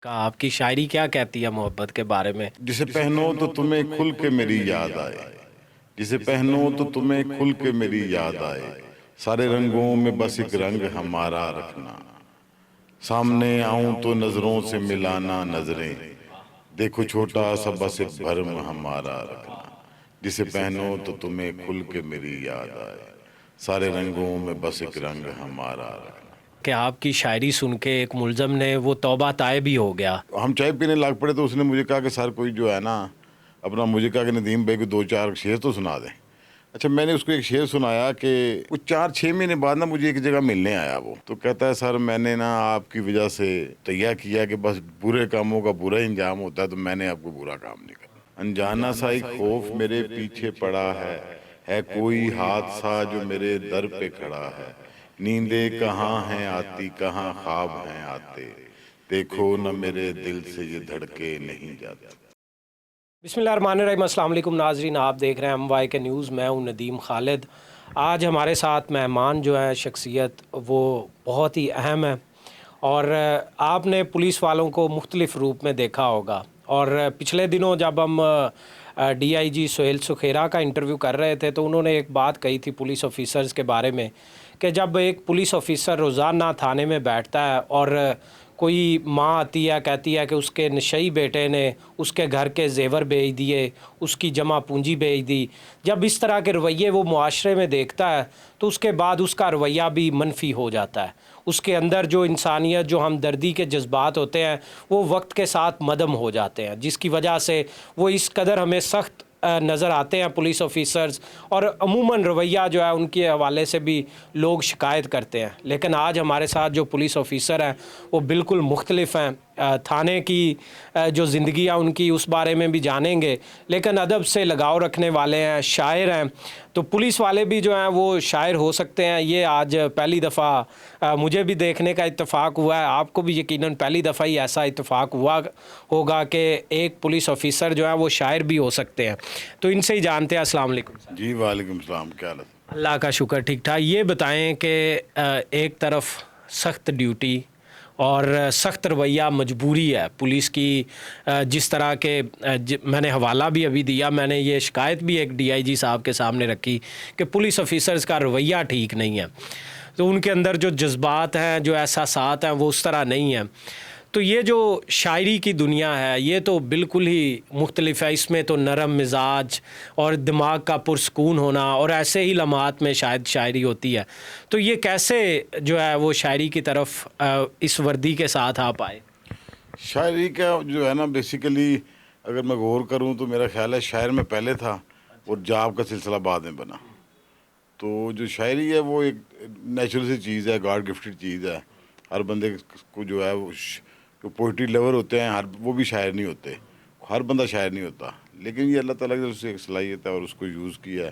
کا آپ کی شاعری کیا کہتی ہے محبت کے بارے میں؟ جسے پہنو تو تمہیں کھل کے میری یاد آئے، جسے پہنو تو تمہیں کھل کے میری یاد آئے، سارے رنگوں میں بس ایک رنگ ہمارا رکھنا، سامنے آؤں تو نظروں سے ملانا نظریں، دیکھو چھوٹا سا بس ایک بھرم ہمارا رکھنا، جسے پہنو تو تمہیں کھل کے میری یاد آئے، سارے رنگوں میں بس ایک رنگ ہمارا رکھنا۔ کہ آپ کی شاعری سن کے ایک ملزم نے وہ توبہ طائب بھی ہو گیا۔ ہم چائے پینے لگ پڑے تو اس نے مجھے کہا کہ سر کوئی جو ہے نا اپنا، مجھے کہا کہ ندیم بھائی کو 2-4 شعر تو سنا دیں۔ اچھا میں نے اس کو ایک شعر سنایا کہ کچھ 4-6 مہینے بعد نا مجھے ایک جگہ ملنے آیا، وہ تو کہتا ہے سر میں نے نا آپ کی وجہ سے تیار کیا کہ بس برے کاموں کا برا انجام ہوتا ہے، تو میں نے آپ کو برا کام نہیں کرنا۔ انجانا سا ایک خوف میرے پیچھے پڑا ہے کوئی حادثہ جو میرے در پہ کھڑا ہے، نیندیں کہاں ہیں آتی کہاں خواب ہیں آتے، دیکھو نہ میرے دل سے یہ دھڑکے نہیں جاتے۔ بسم اللہ الرحمن الرحیم۔ السلام علیکم ناظرین، آپ دیکھ رہے ہیں ایم وائی کے نیوز، میں ہوں ندیم خالد۔ آج ہمارے ساتھ مہمان جو ہے شخصیت وہ بہت ہی اہم ہے، اور آپ نے پولیس والوں کو مختلف روپ میں دیکھا ہوگا، اور پچھلے دنوں جب ہم ڈی آئی جی سہیل سکھیرا کا انٹرویو کر رہے تھے تو انہوں نے ایک بات کہی تھی پولیس آفیسرز کے بارے میں، کہ جب ایک پولیس آفیسر روزانہ تھانے میں بیٹھتا ہے اور کوئی ماں آتی ہے کہتی ہے کہ اس کے نشئی بیٹے نے اس کے گھر کے زیور بیچ دیے، اس کی جمع پونجی بیچ دی، جب اس طرح کے رویے وہ معاشرے میں دیکھتا ہے تو اس کے بعد اس کا رویہ بھی منفی ہو جاتا ہے۔ اس کے اندر جو انسانیت، جو ہمدردی کے جذبات ہوتے ہیں وہ وقت کے ساتھ مدھم ہو جاتے ہیں، جس کی وجہ سے وہ اس قدر ہمیں سخت نظر آتے ہیں پولیس آفیسرز، اور عموماً رویہ جو ہے ان کے حوالے سے بھی لوگ شکایت کرتے ہیں۔ لیکن آج ہمارے ساتھ جو پولیس آفیسر ہیں وہ بالکل مختلف ہیں، تھانے کی جو زندگیاں ان کی اس بارے میں بھی جانیں گے، لیکن ادب سے لگاؤ رکھنے والے ہیں، شاعر ہیں، تو پولیس والے بھی جو ہیں وہ شاعر ہو سکتے ہیں۔ یہ آج پہلی دفعہ مجھے بھی دیکھنے کا اتفاق ہوا ہے، آپ کو بھی یقیناً پہلی دفعہ ہی ایسا اتفاق ہوا ہوگا کہ ایک پولیس آفیسر جو ہے وہ شاعر بھی ہو سکتے ہیں، تو ان سے ہی جانتے ہیں۔ السلام علیکم۔ جی وعلیکم السلام، کیا حال ہے؟ اللہ کا شکر، ٹھیک ٹھاک۔ یہ بتائیں کہ ایک طرف سخت ڈیوٹی اور سخت رویہ مجبوری ہے پولیس کی، جس طرح کے میں نے حوالہ بھی ابھی دیا، میں نے یہ شکایت بھی ایک ڈی آئی جی صاحب کے سامنے رکھی کہ پولیس آفیسرز کا رویہ ٹھیک نہیں ہے، تو ان کے اندر جو جذبات ہیں، جو احساسات ہیں وہ اس طرح نہیں ہیں۔ تو یہ جو شاعری کی دنیا ہے یہ تو بالکل ہی مختلف ہے، اس میں تو نرم مزاج اور دماغ کا پرسکون ہونا اور ایسے ہی لمحات میں شاید شاعری ہوتی ہے، تو یہ کیسے جو ہے وہ شاعری کی طرف اس وردی کے ساتھ آپ آئے؟ شاعری کا جو ہے نا بیسیکلی اگر میں غور کروں تو میرا خیال ہے شاعر میں پہلے تھا اور جاب کا سلسلہ بعد میں بنا۔ تو جو شاعری ہے وہ ایک نیچرل سی چیز ہے، گاڈ گفٹڈ چیز ہے۔ ہر بندے کو جو ہے وہ جو پوئٹری لیور ہوتے ہیں وہ بھی شاعر نہیں ہوتے، ہر بندہ شاعر نہیں ہوتا، لیکن یہ اللہ تعالیٰ کی طرف سے ایک صلاحیت ہے اور اس کو یوز کیا ہے،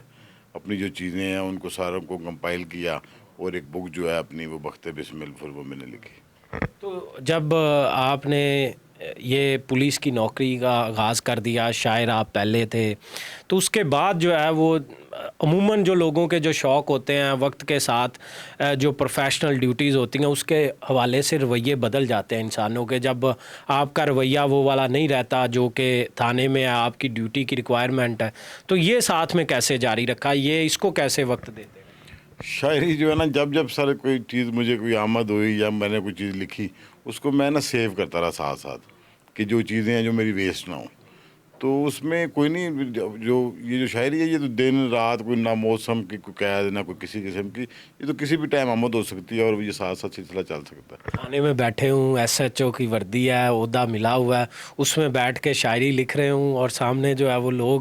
اپنی جو چیزیں ہیں ان کو ساروں کو کمپائل کیا اور ایک بک جو ہے اپنی وہ بخت بسمل فل وہ میں نے لکھی۔ تو جب آپ نے یہ پولیس کی نوکری کا آغاز کر دیا، شاعر آپ پہلے تھے، تو اس کے بعد جو ہے وہ عموماً جو لوگوں کے جو شوق ہوتے ہیں وقت کے ساتھ جو پروفیشنل ڈیوٹیز ہوتی ہیں اس کے حوالے سے رویے بدل جاتے ہیں انسانوں کے۔ جب آپ کا رویہ وہ والا نہیں رہتا جو کہ تھانے میں آپ کی ڈیوٹی کی ریکوائرمنٹ ہے، تو یہ ساتھ میں کیسے جاری رکھا، یہ اس کو کیسے وقت دیتے ہیں؟ شاعری جو ہے نا جب سر کوئی چیز مجھے کوئی آمد ہوئی یا میں نے کوئی چیز لکھی اس کو میں نا سیو کرتا رہا ساتھ ساتھ، کہ جو چیزیں ہیں جو میری ویسٹ نہ ہوں۔ تو اس میں کوئی نہیں، جو یہ جو شاعری ہے یہ تو دن رات کوئی نہ موسم کی کوئی قید نہ کوئی کسی قسم کی، یہ تو کسی بھی ٹائم آمد ہو سکتی ہے اور یہ ساتھ ساتھ سلسلہ چل سکتا ہے۔ تھانے میں بیٹھے ہوں، ایس ایچ او کی وردی ہے، عہدہ ملا ہوا ہے، اس میں بیٹھ کے شاعری لکھ رہے ہوں اور سامنے جو ہے وہ لوگ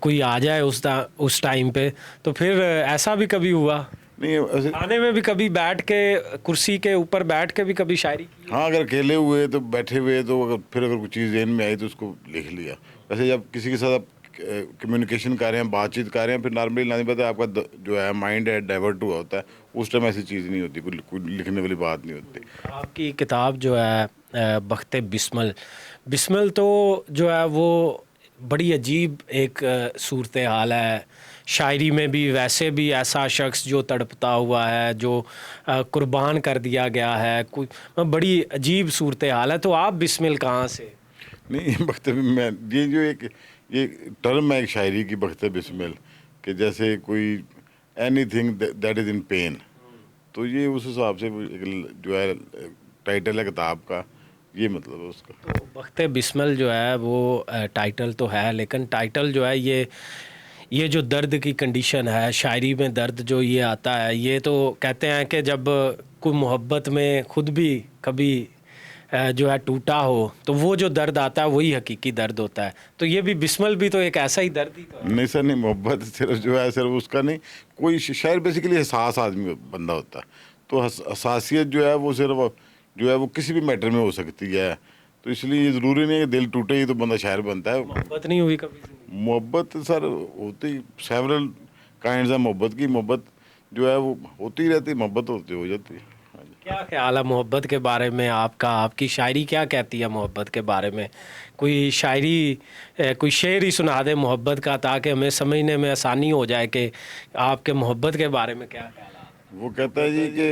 کوئی آ جائے اس ٹائم پہ، تو پھر ایسا بھی کبھی ہوا نہیں تھانے میں بھی کبھی بیٹھ کے کرسی کے اوپر بیٹھ کے بھی کبھی شاعری کی؟ ہاں، اگر اکیلے ہوئے تو بیٹھے ہوئے تو اگر کوئی چیز ذہن میں آئی تو اس کو لکھ لیا۔ ویسے جب کسی کے ساتھ آپ کمیونیکیشن کر رہے ہیں، بات چیت کر رہے ہیں، پھر نارملی لازمی بات ہے آپ کا جو ہے مائنڈ ہے ڈائیورٹ ہوا ہوتا ہے، اس ٹائم ایسی چیز نہیں ہوتی، کوئی لکھنے والی بات نہیں ہوتی۔ آپ کی کتاب جو ہے بخت بسمل تو جو ہے وہ بڑی عجیب ایک صورتحال ہے شاعری میں بھی ویسے بھی ایسا شخص جو تڑپتا ہوا ہے، جو قربان کر دیا گیا ہے، کوئی بڑی عجیب صورتحال ہے. تو آپ بسمل کہاں سے؟ نہیں، یہ بخت میں یہ جو ایک یہ ٹرم ہے ایک شاعری کی، بخت بسمل، کہ جیسے کوئی anything that is in pain, تو یہ اس حساب سے جو ہے ٹائٹل ہے کتاب کا، یہ مطلب ہے اس کا. تو بخت بسمل جو ہے وہ ٹائٹل تو ہے، لیکن ٹائٹل جو ہے یہ جو درد کی کنڈیشن ہے شاعری میں، درد جو یہ آتا ہے، یہ تو کہتے ہیں کہ جب کوئی محبت میں خود بھی کبھی جو ہے ٹوٹا ہو تو وہ جو درد آتا ہے وہی حقیقی درد ہوتا ہے. تو یہ بھی بسمل بھی تو ایک ایسا ہی درد ہی تو ہے. نہیں سر، نہیں، محبت صرف جو ہے صرف اس کا نہیں، کوئی شاعر بیسیکلی حساس آدمی بندہ ہوتا ہے، تو حساسیت جو ہے وہ صرف جو ہے وہ کسی بھی میٹر میں ہو سکتی ہے، تو اس لیے یہ ضروری نہیں ہے کہ دل ٹوٹے ہی تو بندہ شاعر بنتا ہے. محبت نہیں ہوئی کبھی زندگی؟ محبت سر ہوتی سیورل کائنڈز ہے محبت کی، محبت جو ہے وہ ہوتی رہتی، محبت ہوتی ہو جاتی ہے. ہاں جی. کیا خیال ہے محبت کے بارے میں آپ کا؟ آپ کی شاعری کیا کہتی ہے محبت کے بارے میں؟ کوئی شاعری کوئی شعر ہی سنا دے محبت کا، تاکہ ہمیں سمجھنے میں آسانی ہو جائے کہ آپ کے محبت کے بارے میں کیا خیالات ہیں. وہ کہتا ہے جی کہ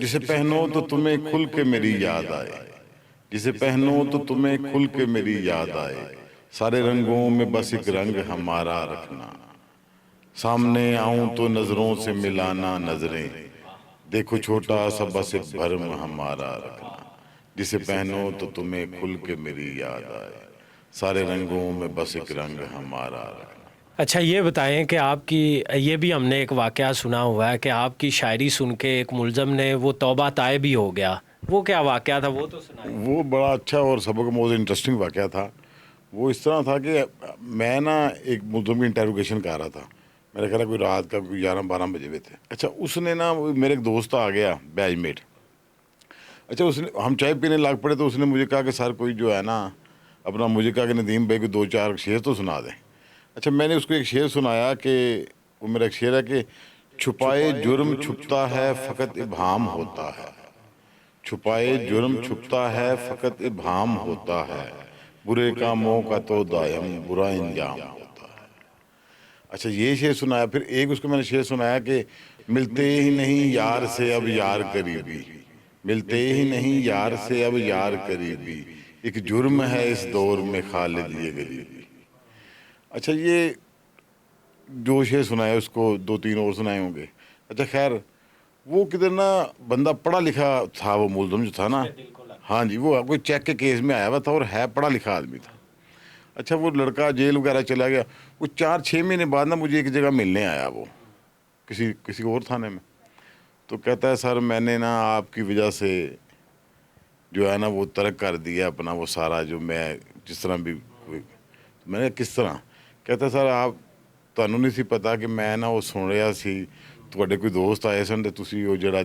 جسے پہنو تو تمہیں کھل کے میری یاد آئے، جسے پہنو تو تمہیں کھل کے میری یاد آئے، سارے رنگوں میں بس ایک رنگ ہمارا رکھنا، سامنے آؤں تو نظروں سے ملانا نظریں، دیکھو چھوٹا سا بس ایک بھرم ہمارا رکھنا، جسے پہنو تو تمہیں کھل کے میری یاد آئے، سارے رنگوں میں بس ایک رنگ ہمارا رکھنا. اچھا یہ بتائیں کہ آپ کی، یہ بھی ہم نے ایک واقعہ سنا ہوا ہے کہ آپ کی شاعری سن کے ایک ملزم نے وہ توبہ طائب بھی ہو گیا. وہ کیا واقعہ تھا، وہ تو سنائیں. وہ بڑا اچھا اور سبق موضوع انٹرسٹنگ واقعہ تھا. وہ اس طرح تھا کہ میں نا ایک ملزم کی انٹروگیشن کر رہا تھا، میرا خیال ہے کوئی رات کا کوئی 11-12 بجے ہوئے تھے. اچھا اس نے نا، میرے ایک دوست آ گیا بیچ میٹ. اچھا اس نے، ہم چائے پینے لگ پڑے تو اس نے مجھے کہا کہ سر کوئی جو ہے نا اپنا، مجھے کہا کہ ندیم بھائی کو 2-4 شعر تو سنا دیں. اچھا میں نے اس کو ایک شعر سنایا کہ وہ میرا ایک شعر ہے کہ چھپائے جرم چھپتا ہے فقط ابہام ہوتا ہے، چھپائے جرم چھپتا ہے فقط ابہام ہوتا ہے، برے کاموں کا تو دائم برا انجام ہوتا ہے. اچھا یہ شعر سنایا. پھر ایک اس کو میں نے شعر سنایا کہ ملتے ہی نہیں یار سے اب یار قریبی، ملتے ہی نہیں یار سے اب یار قریبی، ایک جرم ہے اس دور میں خالد یہ غریبی. اچھا یہ جو شعر سنایا اس کو 2-3 اور سنائے ہوں گے. اچھا خیر وہ کدھر نا بندہ پڑھا لکھا تھا، وہ ملزم جو تھا نا، ہاں جی، وہ کوئی چیک کے کیس میں آیا ہوا تھا اور ہے پڑھا لکھا آدمی تھا. اچھا وہ لڑکا جیل وغیرہ چلا گیا. وہ 4-6 مہینے بعد نا مجھے ایک جگہ ملنے آیا، وہ کسی اور تھانے میں. تو کہتا ہے سر میں نے نا آپ کی وجہ سے جو ہے نا وہ ترک کر دیا اپنا وہ سارا، جو میں جس طرح بھی میں نے. کس طرح؟ کہتا ہے سر آپ ਤੁਹਾਨੂੰ ਨਹੀਂ ਸੀ ਪਤਾ کہ ਮੈਂ ਨਾ ਉਹ ਸੁਣ ਰਿਹਾ ਸੀ ਤੁਹਾਡੇ ਕੋਈ ਦੋਸਤ ਆਏ ਸਨ ਤੇ ਤੁਸੀਂ ਉਹ ਜਿਹੜਾ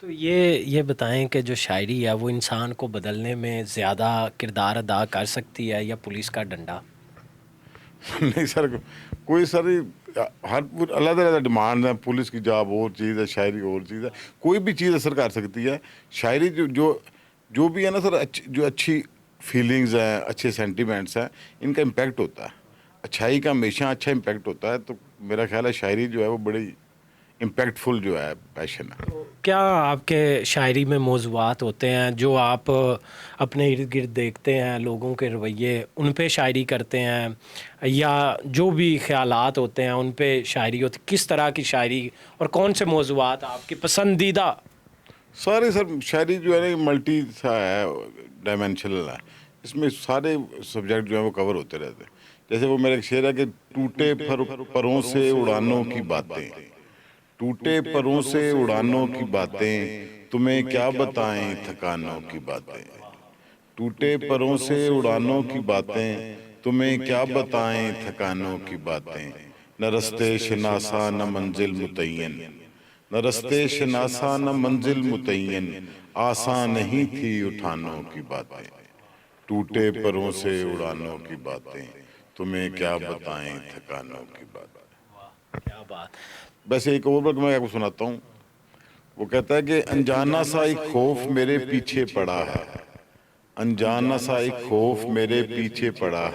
تو یہ بتائیں کہ جو شاعری ہے وہ انسان کو بدلنے میں زیادہ کردار ادا کر سکتی ہے یا پولیس کا ڈنڈا؟ نہیں سر، کوئی سر ہر علیحدہ علیحدہ ڈیمانڈ ہے. پولیس کی جاب اور چیز ہے، شاعری اور چیز ہے. کوئی بھی چیز اثر کر سکتی ہے. شاعری جو بھی ہے نا سر، جو اچھی فیلنگز ہیں، اچھے سینٹیمنٹس ہیں، ان کا امپیکٹ ہوتا ہے. اچھائی کا ہمیشہ اچھا امپیکٹ ہوتا ہے. تو میرا خیال ہے شاعری جو ہے وہ بڑی امپیکٹ فل جو ہے پیشن ہے. کیا آپ کے شاعری میں موضوعات ہوتے ہیں جو آپ اپنے ارد گرد دیکھتے ہیں، لوگوں کے رویے، ان پہ شاعری کرتے ہیں، یا جو بھی خیالات ہوتے ہیں ان پہ شاعری ہوتی؟ کس طرح کی شاعری اور کون سے موضوعات آپ کی پسندیدہ؟ سارے سر شاعری جو ہے نا ملٹی سا ہے، ڈائمینشنل ہے. اس میں سارے سبجیکٹ جو ہیں وہ کور ہوتے رہتے ہیں. جیسے وہ میرا ایک شعر ہے کہ ٹوٹے پروں سے اڑانوں کی باتیں، ٹوٹے پروں سے اڑانوں کی باتیں، تمہیں کیا بتائیں تھکانوں کی باتیں، ٹوٹے پروں سے اڑانوں کی باتیں، تمہیں کیا بتائیں تھکانوں کی باتیں، نہ رستے شناسا نہ منزل متعین، نہ رستے شناسا نہ منزل متعین، آسان نہیں تھی اٹھانوں کی باتیں، ٹوٹے پروں سے اڑانوں کی باتیں، تمہیں کیا بتائیں تھکانوں کی بات. کیا بات. ویسے ایک اور بات میں آپ کو سناتا ہوں. وہ کہتا ہے کہ انجانا سا ایک خوف میرے پیچھے پڑا ہے, انجانا سا ایک خوف میرے پیچھے پڑا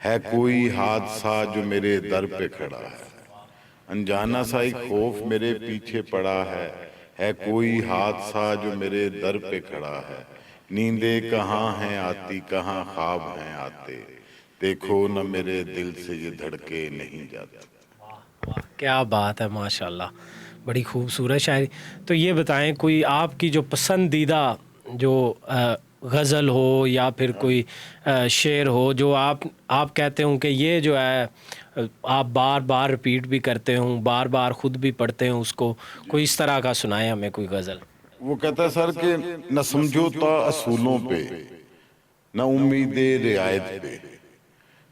ہے کوئی حادثہ جو میرے در پہ کھڑا ہے. انجانا سا ایک خوف میرے پیچھے پڑا ہے کوئی حادثہ جو میرے در پہ کھڑا ہے. نیندیں کہاں ہیں آتی, کہاں خواب ہیں آتے, دیکھو نہ میرے دل سے یہ دھڑکے نہیں جاتے. کیا بات ہے, ماشاء اللہ, بڑی خوبصورت شاعری. تو یہ بتائیں کوئی آپ کی جو پسندیدہ جو غزل ہو یا پھر کوئی شعر ہو جو آپ کہتے ہوں کہ یہ جو ہے آپ بار بار رپیٹ بھی کرتے ہوں, بار بار خود بھی پڑھتے ہوں اس کو, کوئی اس طرح کا سنائیں ہمیں کوئی غزل. وہ کہتا ہے سر کہ نہ سمجھوتا اصولوں پہ نہ امید رعایت پہ,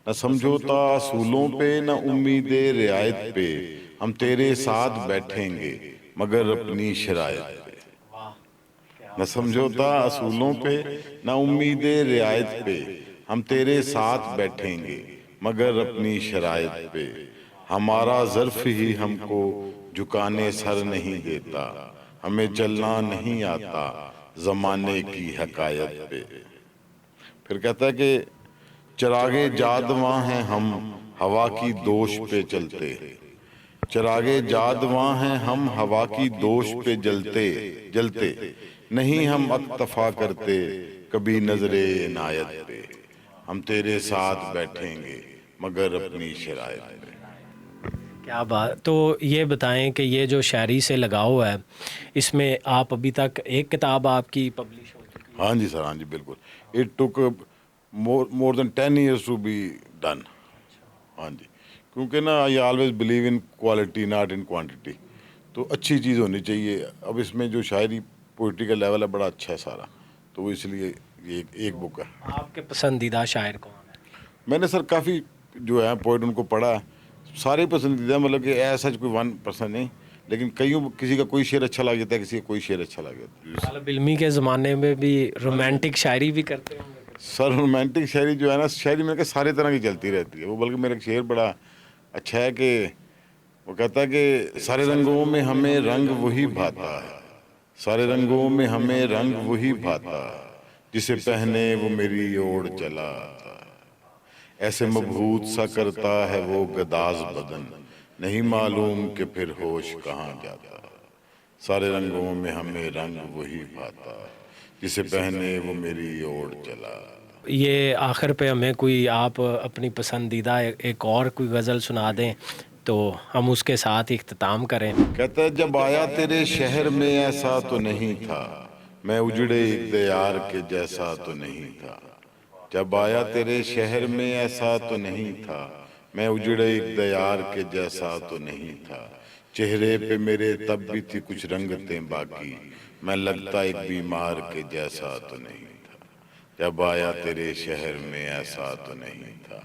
نہ سمجھوتا اصولوں پہ نہ امید رعایت پہ, ہم تیرے ساتھ بیٹھیں گے مگر اپنی شرائط پہ. نہ سمجھوتا اصولوں پہ نہ امید رعایت پہ, ہم تیرے ساتھ بیٹھیں گے مگر اپنی شرائط پہ. ہمارا ظرف ہی ہم کو جھکانے سر نہیں دیتا, ہمیں چلنا نہیں آتا زمانے کی حکایت پہ. پھر کہتا ہے کہ چراغے جادواں ہیں ہم ہوا کی دوش پہ چلتے, چراغے جادواں ہیں ہم ہوا کی دوش پہ جلتے, نہیں ہم اکتفا کرتے کبھی نظر عنایت پہ, ہم تیرے ساتھ بیٹھیں گے مگر اپنی شرائط پہ. کیا بات. تو یہ بتائیں کہ یہ جو شاعری سے لگاؤ ہے اس میں آپ ابھی تک ایک کتاب آپ کی پبلش ہو چکی ہے؟ ہاں جی سر, ہاں جی بالکل. It took more than 10 years to be done. ہاں جی, کیونکہ نا I always believe in quality not in quantity. تو اچھی چیز ہونی چاہیے. اب اس میں جو شاعری پوئٹری کا لیول ہے بڑا اچھا ہے سارا, تو وہ اس لیے یہ ایک بک ہے. آپ کے پسندیدہ شاعر کون ہیں؟ میں نے سر کافی جو ہے پوئٹ ان کو پڑھا ہے, سارے پسندیدہ, مطلب کہ ایسا کوئی ون پرسن نہیں, لیکن کئیوں کسی کا کوئی شعر اچھا لگ جاتا ہے, کسی کا کوئی شعر اچھا لگ جاتا ہے. طالب علمی کے زمانے میں بھی رومانٹک شاعری بھی کرتے ہوں گے. سر رومانٹک شاعری جو ہے نا, شاعری میں کہ سارے طرح کی چلتی رہتی ہے وہ. بلکہ میرا ایک شعر بڑا اچھا ہے کہ وہ کہتا ہے کہ سارے رنگوں میں ہمیں رنگ وہی بھاتا ہے, سارے رنگوں میں ہمیں رنگ وہی بھاتا ہے, جسے پہنے وہ میری اوڑ چلا آتا ہے. ایسے مبہوت سا کرتا ہے وہ گداز بدن, نہیں معلوم کہ پھر ہوش کہاں جاتا ہے. سارے رنگوں میں ہمیں رنگ وہی بھاتا ہے, جسے پہنے وہ میری اوڑ چلا. یہ آخر پہ ہمیں کوئی آپ اپنی پسندیدہ ایک اور کوئی غزل سنا دیں تو ہم اس کے ساتھ اختتام کریں. کہتا ہے جب آیا تیرے شہر میں ایسا تو نہیں تھا, میں اجڑے ایک دیار کے جیسا تو نہیں تھا. جب آیا تیرے شہر میں ایسا تو نہیں تھا, میں اجڑے ایک دیار کے جیسا تو نہیں تھا. چہرے پہ میرے تب بھی تھی کچھ رنگتیں باقی, میں لگتا ایک بیمار کے جیسا تو نہیں تھا. جب آیا تیرے شہر میں ایسا تو نہیں تھا,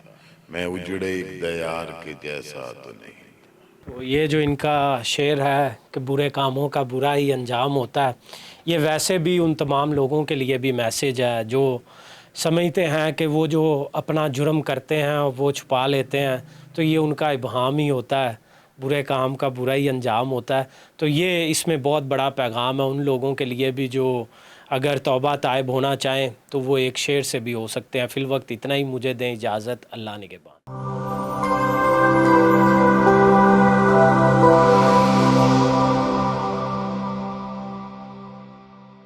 میں اجڑے ایک دیار کے جیسا تو نہیں تھا. تو یہ جو ان کا شعر ہے کہ برے کاموں کا برا ہی انجام ہوتا ہے, یہ ویسے بھی ان تمام لوگوں کے لیے بھی میسیج ہے جو سمجھتے ہیں کہ وہ جو اپنا جرم کرتے ہیں وہ چھپا لیتے ہیں, تو یہ ان کا ابہام ہی ہوتا ہے, برے کام کا برا ہی انجام ہوتا ہے. تو یہ اس میں بہت بڑا پیغام ہے ان لوگوں کے لیے بھی جو اگر توبہ تائب ہونا چاہیں تو وہ ایک شعر سے بھی ہو سکتے ہیں. فی الوقت اتنا ہی, مجھے دیں اجازت, اللہ نگہبان.